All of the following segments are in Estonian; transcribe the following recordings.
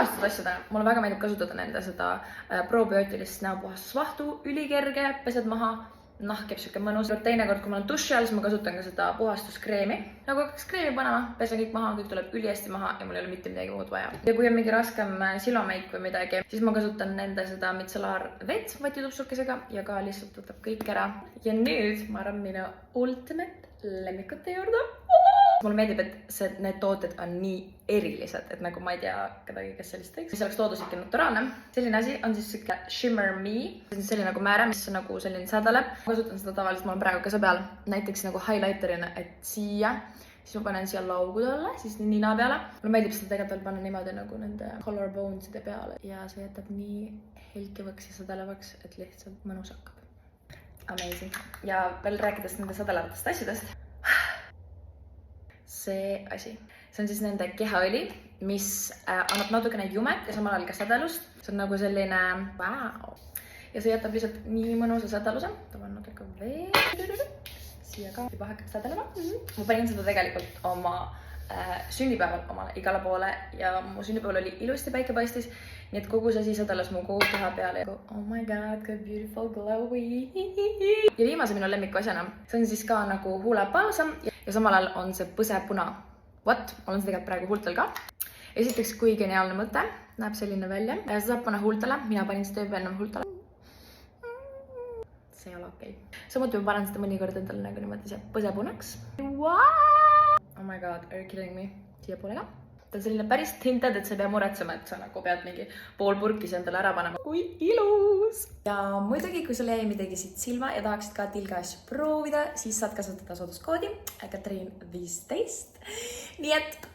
puhastatud asjadena, mulle väga meeldib kasutada nende seda probiootilist näopuhastusvahtu, ülikerge, pesed maha, nahk jääb siuke mõnus. Teinekord, kui ma olen duši all, siis ma kasutan ka seda puhastuskreemi. Nagu hakkaks kreemi panema, pesen kõik maha, kõik tuleb ülihästi maha ja mul ei ole mitte midagi muud vaja. Ja kui on mingi raskem silomeik või midagi, siis ma kasutan nende seda micellaar vett vatitupsukesega ja ka lihtsalt võtab kõik ära. Ja nüüd ma arvan minu ultimate lemmikute juurde. Mulle meeldib, et need tooted on nii erilised, et nagu ma ei tea kedagi, kes sellist teeks. Mis oleks looduslik ja naturaalne. Selline asi on siis siuke Shimmer Me. See on selline nagu määre, mis on nagu selline sädeleb. Kasutan seda tavaliselt, mul on praegu käse peal. Näiteks nagu highlighterina, et siia. Siis ma panen siia laugude alla, siis nina peale. Mulle meeldib seda tegelikult veel panna niimoodi nagu nende collarboneside peale. Ja see jätab nii helkivaks ja sädelevaks, et lihtsalt mõnus hakkab. Amazing. Ja veel rääkides nende sädelevatest asjadest. See asi. See on siis nende kehaõli, mis annab natukene jumet ja samal ajal ka sädelust. See on nagu selline wow. Ja see jätab lihtsalt nii mõnusa sädeluse. Tavan natuke veel. Siia ka juba hakkab sädelema. Ma panin seda tegelikult oma sünnipäeval omale igale poole ja mu sünnipäeval oli ilusti päike paistis. Nii et kogu see asi sädelas mu kogu keha peale. Oh my god, kui beautiful glowy. Ja viimase minu lemmiku asjana. See on siis ka nagu huulepalsam. Ja samal ajal on see põsepuna. What? Olen seda tegelikult praegu huultel ka. Esiteks, kui geniaalne mõte. Näeb selline välja. Ja seda saab panna huultele. Mina panin seda juba ennem huultele. See ei ole okei. Samuti ma panen seda mõnikord endale nagu niimoodi see põsepunaks. Oh my god, are you kidding me? Siia poole ka. Ta on selline päris tinted, et sa ei pea muretsema, et sa nagu pead mingi pool purkis endale ära panema. Kui ilus! Ja muidugi, kui sulle jäi midagi siit silma ja tahaksid ka tilga asju proovida, siis saad kasutada sooduskoodi Katrin15. Nii et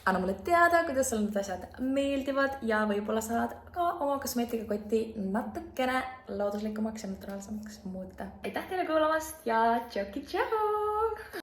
anna mulle teada, kuidas sulle need asjad meeldivad ja võib-olla saad ka oma kosmeetikakotti natukene looduslikumaks ja naturaalsemaks muuta. Aitäh teile kuulamast ja tšauki tšau!